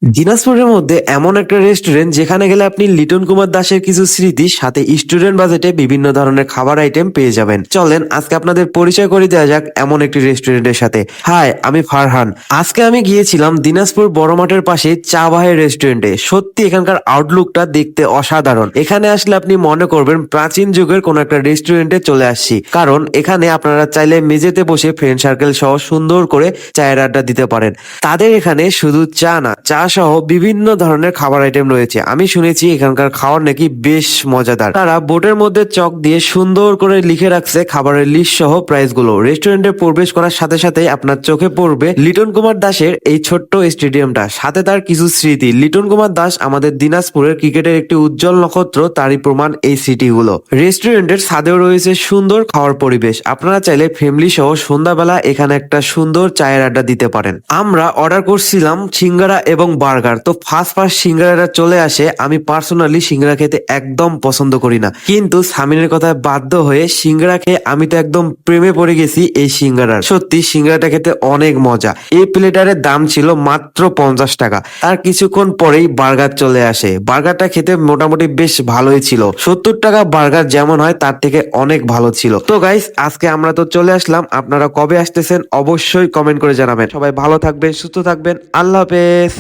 দিনাজপুরের মধ্যে এমন একটা রেস্টুরেন্ট যেখানে গেলে আপনি লিটন কুমার দাসের কিছু স্মৃতি সাথে স্টুডেন্ট বাজেটে বিভিন্ন ধরনের খাবার আইটেম পেয়ে যাবেন। চলেন আজকে আপনাদের পরিচয় করে দেওয়া যাক এমন একটি রেস্টুরেন্টের সাথে। হাই, আমি ফারহান। আজকে আমি গিয়েছিলাম দিনাজপুর বড় মাঠের পাশে চা বাহের রেস্টুরেন্টে। সত্যি এখানকার আউটলুকটা দেখতে অসাধারণ। এখানে আসলে আপনি মনে করবেন প্রাচীন যুগের কোন একটা রেস্টুরেন্টে চলে আসছি, কারণ এখানে আপনারা চাইলে মেঝেতে বসে ফ্রেন্ড সার্কেল সহ সুন্দর করে চায়ের আড্ডা দিতে পারেন। তাদের এখানে শুধু চা না, চা সহ বিভিন্ন ধরনের খাবার আইটেম রয়েছে। আমি শুনেছি এখানকার খাবার নাকি বেশ মজাদার। তারা বোর্ডের মধ্যে চক দিয়ে সুন্দর করে লিখে রাখছে খাবারের লিস্ট সহ প্রাইস গুলো। রেস্টুরেন্টে প্রবেশ করার সাথে সাথে আপনার চোখে পড়বে লিটন কুমার দাসের এই ছোট্ট স্টেডিয়ামটা, সাথে তার কিছু স্মৃতি। লিটন কুমার দাস আমাদের দিনাজপুরের ক্রিকেটের একটি উজ্জ্বল নক্ষত্র, তারই প্রমাণ এই স্মৃতিগুলো। রেস্টুরেন্টের ছাদেও রয়েছে সুন্দর খাওয়ার পরিবেশ। আপনারা চাইলে ফ্যামিলি সহ সন্ধ্যাবেলা এখানে একটা সুন্দর চায়ের আড্ডা দিতে পারেন। আমরা অর্ডার করছিলাম সিঙ্গারা এবং বার্গার। তো ফার্স্ট সিঙ্গারাটা চলে আসে। আমি পার্সোনালি সিঙ্গারা খেতে একদম পছন্দ করি না, কিন্তু সামিনের কথায় বাধ্য হয়ে সিঙ্গারা খেয়ে আমি তো একদম প্রেমে পড়ে গেছি এই সিঙ্গারার। সত্যি সিঙ্গারাটা খেতে অনেক মজা। এই প্লেটারের দাম ছিল মাত্র 50 টাকা। তার কিছুক্ষণ পরেই বার্গার চলে আসে। বার্গারটা খেতে মোটামুটি বেশ ভালোই ছিল। 70 টাকা বার্গার যেমন হয় তার থেকে অনেক ভালো ছিল। তো গাইস, আজকে আমরা তো চলে আসলাম। আপনারা কবে আসতেছেন অবশ্যই কমেন্ট করে জানাবেন। সবাই ভালো থাকবেন, সুস্থ থাকবেন। আল্লাহ হাফেজ।